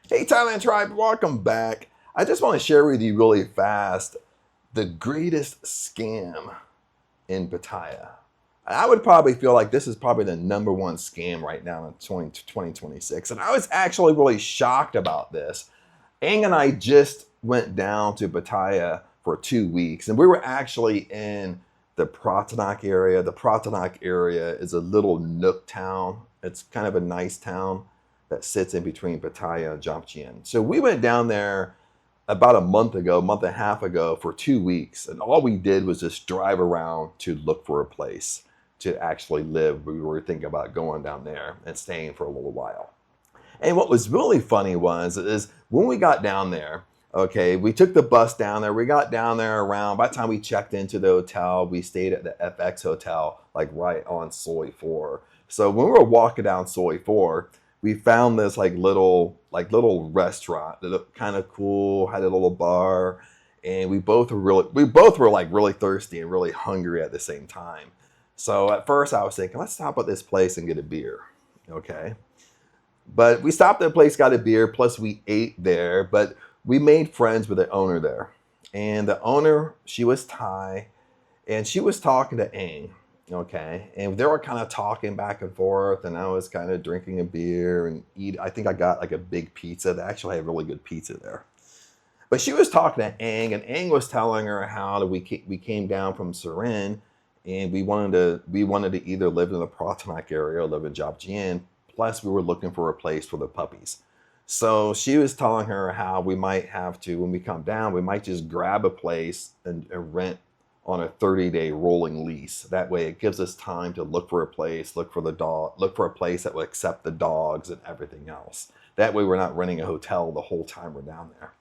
Hey Thailand tribe, welcome back. I just want to share with you really fast the greatest scam in Pattaya. I would probably feel like this is probably the number one scam right now in 2026. And I was actually really shocked about this. Aeang and I just went down to Pattaya for 2 weeks, and we were actually in the Pratumnak area. The Pratumnak area is a little nook town. It's kind of a nice town that sits in between Pattaya and Jomtien. So we went down there about a month and a half ago for 2 weeks. And all we did was just drive around to look for a place to actually live. We were thinking about going down there and staying for a little while. And what was really funny is when we got down there, okay, we took the bus down there. We got down there around, by the time we checked into the hotel, we stayed at the FX hotel, like right on Soi 4. So when we were walking down Soi 4, we found this little restaurant that looked kind of cool, had a little bar, and we both were like really thirsty and really hungry at the same time. So at first I was thinking, let's stop at this place and get a beer, okay? But we stopped at a place, got a beer, plus we ate there, but we made friends with the owner there. And the owner, she was Thai, and she was talking to Aang. Okay, and they were kind of talking back and forth, and I was kind of drinking a beer and eat. I think I got like a big pizza. They actually had really good pizza there. But she was talking to Aang, and Aang was telling her how we came down from Surin, and we wanted to either live in the Pratumnak area or live in Jomtien. Plus, we were looking for a place for the puppies. So she was telling her how we might have to, when we come down, we might just grab a place and rent on a 30-day rolling lease. That way it gives us time to look for a place, look for a place that will accept the dogs and everything else. That way we're not renting a hotel the whole time we're down there.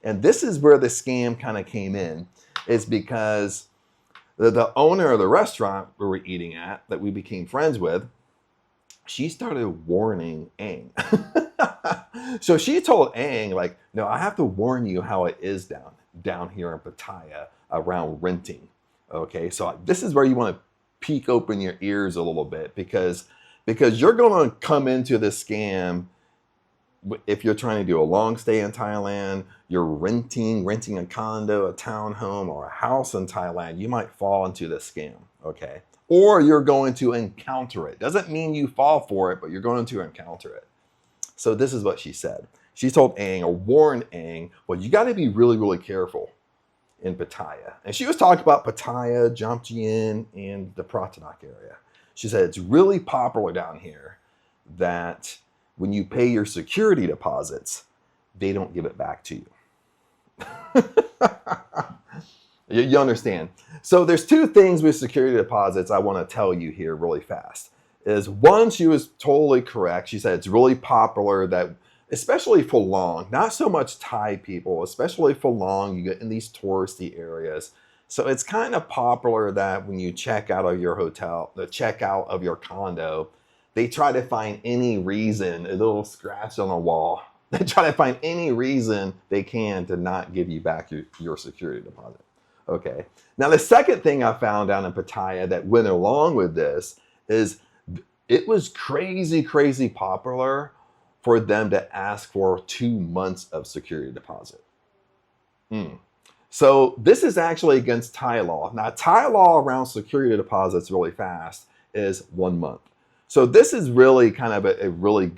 And this is where the scam kind of came in, is because the owner of the restaurant we were eating at, that we became friends with, she started warning Aang. So she told Aang, like, no, I have to warn you how it is down here in Pattaya around renting. Okay, so this is where you want to peek open your ears a little bit, because you're going to come into this scam if you're trying to do a long stay in Thailand, you're renting a condo, a townhome, or a house in Thailand, you might fall into this scam, okay? Or you're going to encounter it. Doesn't mean you fall for it, but you're going to encounter it. So this is what she said. She told Aang, or warned Aang, well, you got to be really, really careful in Pattaya. And she was talking about Pattaya, Jomtien, and the Pratumnak area. She said it's really popular down here that when you pay your security deposits, they don't give it back to you. You understand? So there's two things with security deposits I want to tell you here really fast. Is one, she was totally correct. She said it's really popular that, especially for long, not so much Thai people, especially for long, you get in these touristy areas. So it's kind of popular that when you check out of your hotel, the checkout of your condo, they try to find any reason, a little scratch on the wall. They try to find any reason they can to not give you back your security deposit. Okay. Now, the second thing I found down in Pattaya that went along with this is it was crazy, crazy popular for them to ask for 2 months of security deposit. So this is actually against Thai law. Now, Thai law around security deposits really fast is 1 month. So this is really kind of a really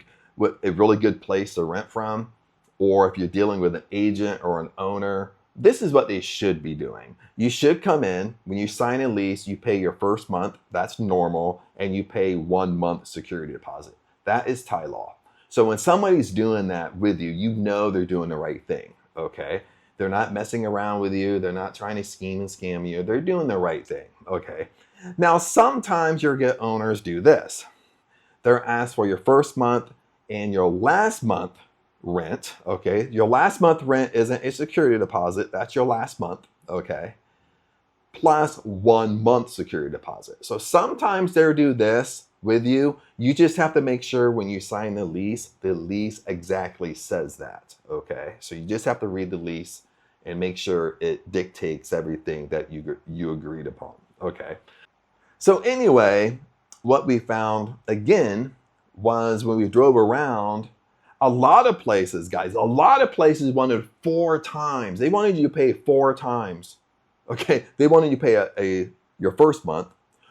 good place to rent from. Or if you're dealing with an agent or an owner, this is what they should be doing. You should come in, when you sign a lease, you pay your first month, that's normal, and you pay 1 month security deposit. That is Thai law. So when somebody's doing that with you, you know they're doing the right thing, okay? They're not messing around with you. They're not trying to scheme and scam you. They're doing the right thing, okay? Now, sometimes your owners do this. They're asked for your first month and your last month rent, okay? Your last month rent isn't a security deposit. That's your last month, okay? Plus 1 month security deposit. So sometimes they'll do this with you. You just have to make sure when you sign the lease exactly says that, okay? So you just have to read the lease and make sure it dictates everything that you agreed upon, okay? So anyway, what we found again was when we drove around, A lot of places, guys, a lot of places wanted 4 times. They wanted you to pay 4 times. Okay, they wanted you to pay your first month,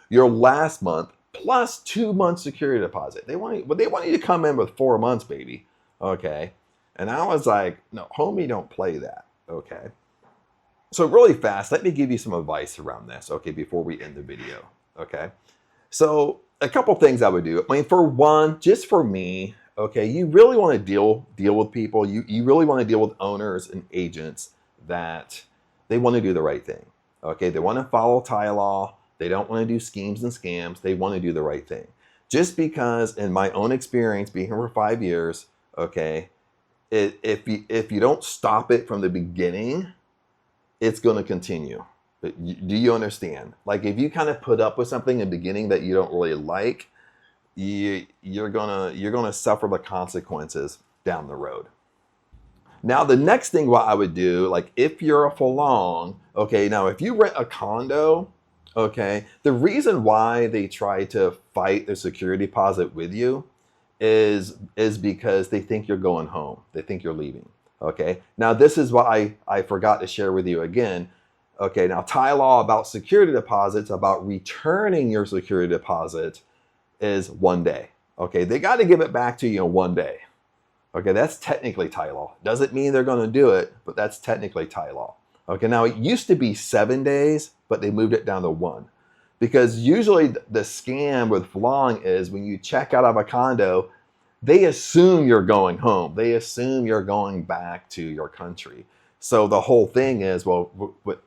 your last month, plus 2 months security deposit. They wanted you to come in with 4 months, baby. Okay, and I was like, no, homie, don't play that. Okay. So really fast, let me give you some advice around this, okay, before we end the video, okay? So a couple things I would do. I mean, for one, just for me, okay, you really want to deal with people. You really want to deal with owners and agents that they want to do the right thing, okay? They want to follow Thai law. They don't want to do schemes and scams. They want to do the right thing. Just because in my own experience, being here for 5 years, okay, if you don't stop it from the beginning, it's going to continue. Do you understand? Like if you kind of put up with something in the beginning that you don't really like, you're gonna suffer the consequences down the road. Now the next thing what I would do, like if you're a Falong, okay, now if you rent a condo, okay, the reason why they try to fight the security deposit with you is because they think you're going home. They think you're leaving. Okay, now this is what I forgot to share with you again. Okay, now Thai law about security deposits, about returning your security deposit is 1 day. Okay, they got to give it back to you in 1 day. Okay, that's technically Thai law. Doesn't mean they're going to do it, but that's technically Thai law. Okay, now it used to be 7 days, but they moved it down to 1. Because usually the scam with Falong is when you check out of a condo, they assume you're going home. They assume you're going back to your country. So the whole thing is, well,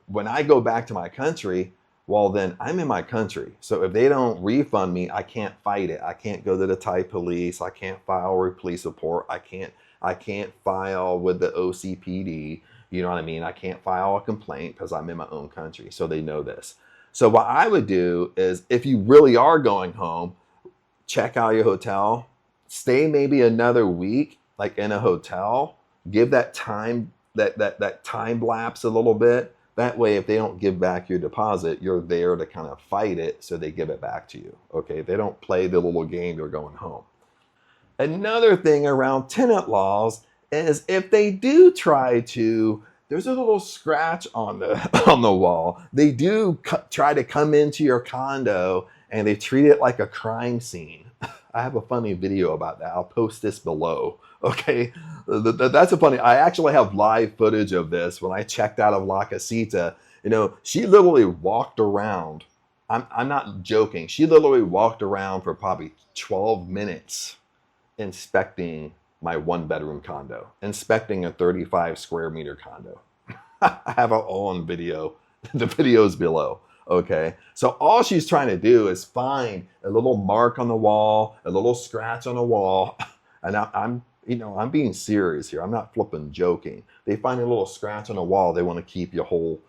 when I go back to my country, well, then I'm in my country. So if they don't refund me, I can't fight it. I can't go to the Thai police. I can't file a police report. I can't file with the OCPD. You know what I mean? I can't file a complaint because I'm in my own country. So they know this. So what I would do is if you really are going home, check out your hotel. Stay maybe another week, like in a hotel. Give that time, that time lapse a little bit. That way, if they don't give back your deposit, you're there to kind of fight it so they give it back to you. Okay, they don't play the little game, you're going home. Another thing around tenant laws is if they do try to, there's a little scratch on the wall. They do try to come into your condo and they treat it like a crime scene. I have a funny video about that. I'll post this below. Okay, that's a funny. I actually have live footage of this when I checked out of La Casita. You know, she literally walked around. I'm not joking. She literally walked around for probably 12 minutes inspecting my 1-bedroom condo, inspecting a 35 square meter condo. I have it all on video. The video's below. Okay, so all she's trying to do is find a little mark on the wall, a little scratch on the wall, and I'm being serious here. I'm not flipping joking. They find a little scratch on the wall, they want to keep your whole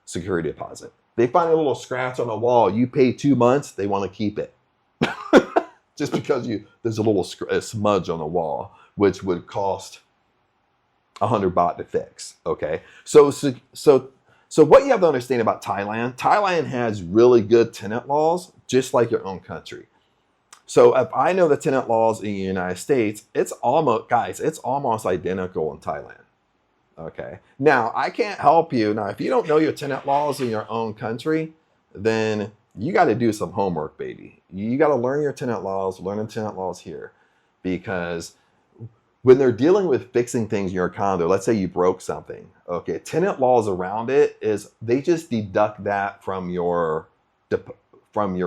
security deposit. They find a little scratch on the wall, you pay 2 months, they want to keep it. Just because there's a little smudge on the wall, which would cost 100 baht to fix. Okay, so what you have to understand about Thailand has really good tenant laws, just like your own country. So if I know the tenant laws in the United States, it's almost identical in Thailand. Okay. Now, I can't help you. Now, if you don't know your tenant laws in your own country, then you got to do some homework, baby. You got to learn your tenant laws, learn the tenant laws here. Because when they're dealing with fixing things in your condo, let's say you broke something, okay, tenant laws around it is they just deduct that from your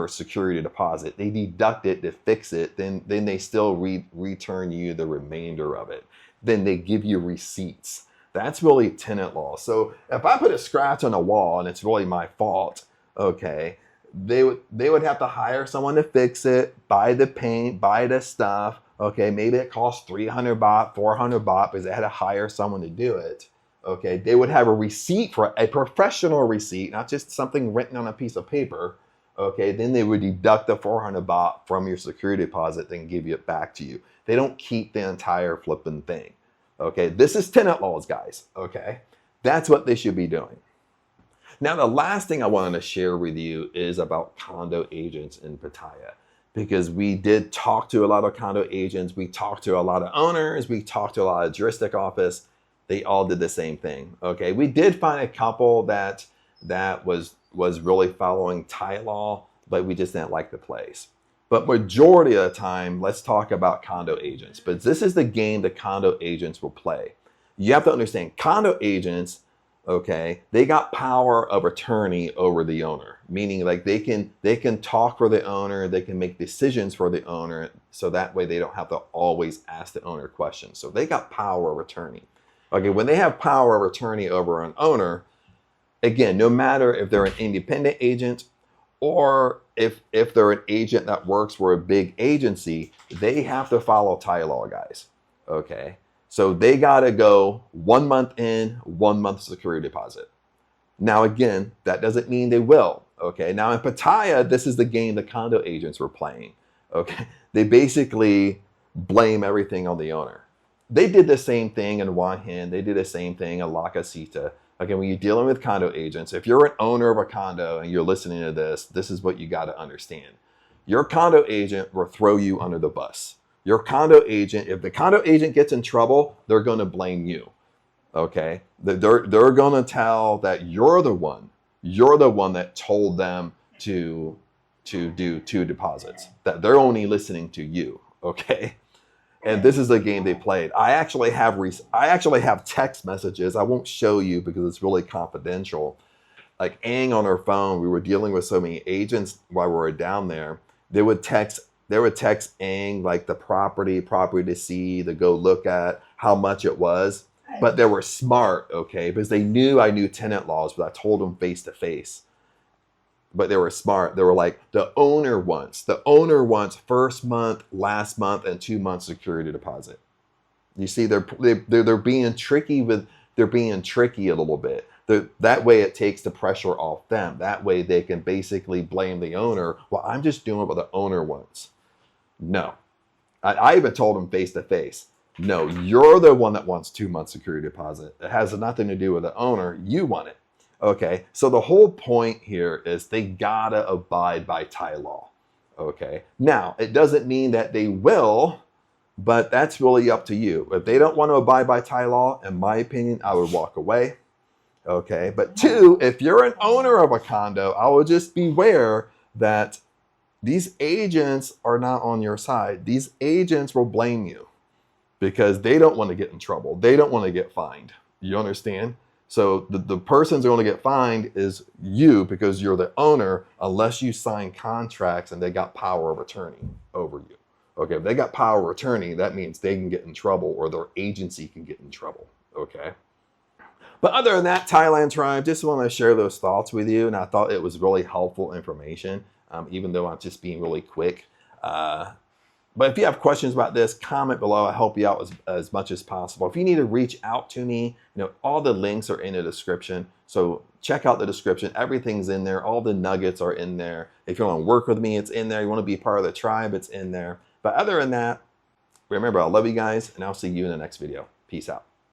security deposit. They deduct it to fix it, then they still return you the remainder of it. Then they give you receipts. That's really tenant law. So if I put a scratch on a wall and it's really my fault, okay, they would have to hire someone to fix it, buy the paint, buy the stuff. Okay, maybe it costs 300 baht, 400 baht because they had to hire someone to do it. Okay, they would have a receipt, for a professional receipt, not just something written on a piece of paper. Okay, then they would deduct the 400 baht from your security deposit and give it back to you. They don't keep the entire flipping thing. Okay, this is tenant laws, guys. Okay, that's what they should be doing. Now, the last thing I wanted to share with you is about condo agents in Pattaya. because we did talk to a lot of condo agents. We talked to a lot of owners. We talked to a lot of juristic office. They all did the same thing. Okay, we did find a couple that was really following Thai law, but we just didn't like the place. But majority of the time, let's talk about condo agents. But this is the game the condo agents will play. You have to understand, condo agents, okay, they got power of attorney over the owner, meaning like they can talk for the owner, they can make decisions for the owner, so that way they don't have to always ask the owner questions. So they got power of attorney. Okay, when they have power of attorney over an owner, again, no matter if they're an independent agent or if they're an agent that works for a big agency, they have to follow Thai law, guys. Okay. So they got to go 1 month in, 1 month security deposit. Now, again, that doesn't mean they will. Okay. Now in Pattaya, this is the game the condo agents were playing. Okay. They basically blame everything on the owner. They did the same thing in Wahin. They did the same thing in La Casita. Okay. When you're dealing with condo agents, if you're an owner of a condo and you're listening to this is what you got to understand. Your condo agent will throw you under the bus. Your condo agent, if the condo agent gets in trouble, they're going to blame you. Okay? They're going to tell that you're the one that told them to do 2 deposits, that they're only listening to you. Okay? And this is the game they played. I actually have text messages. I won't show you because it's really confidential. Like Aeang on her phone, we were dealing with so many agents while we were down there. They would text Aeang like the property to see, to go look at how much it was. But they were smart, okay, because they knew I knew tenant laws, but I told them face to face. But they were smart. They were like, the owner wants first month, last month, and 2 months security deposit. You see, they're being tricky a little bit. That way it takes the pressure off them. That way they can basically blame the owner. Well, I'm just doing what the owner wants. No. I even told them face to face. No, you're the one that wants 2 months security deposit. It has nothing to do with the owner. You want it. Okay. So the whole point here is they gotta abide by Thai law. Okay. Now, it doesn't mean that they will, but that's really up to you. If they don't want to abide by Thai law, in my opinion, I would walk away. Okay, but 2, if you're an owner of a condo, I would just beware that these agents are not on your side. These agents will blame you because they don't want to get in trouble. They don't want to get fined. You understand? So the person's going to get fined is you because you're the owner unless you sign contracts and they got power of attorney over you. Okay, if they got power of attorney, that means they can get in trouble or their agency can get in trouble. Okay. But other than that, Thailand tribe, just want to share those thoughts with you. And I thought it was really helpful information, even though I'm just being really quick. But if you have questions about this, comment below. I'll help you out as much as possible. If you need to reach out to me, all the links are in the description. So check out the description. Everything's in there. All the nuggets are in there. If you want to work with me, it's in there. You want to be part of the tribe, it's in there. But other than that, remember, I love you guys, and I'll see you in the next video. Peace out.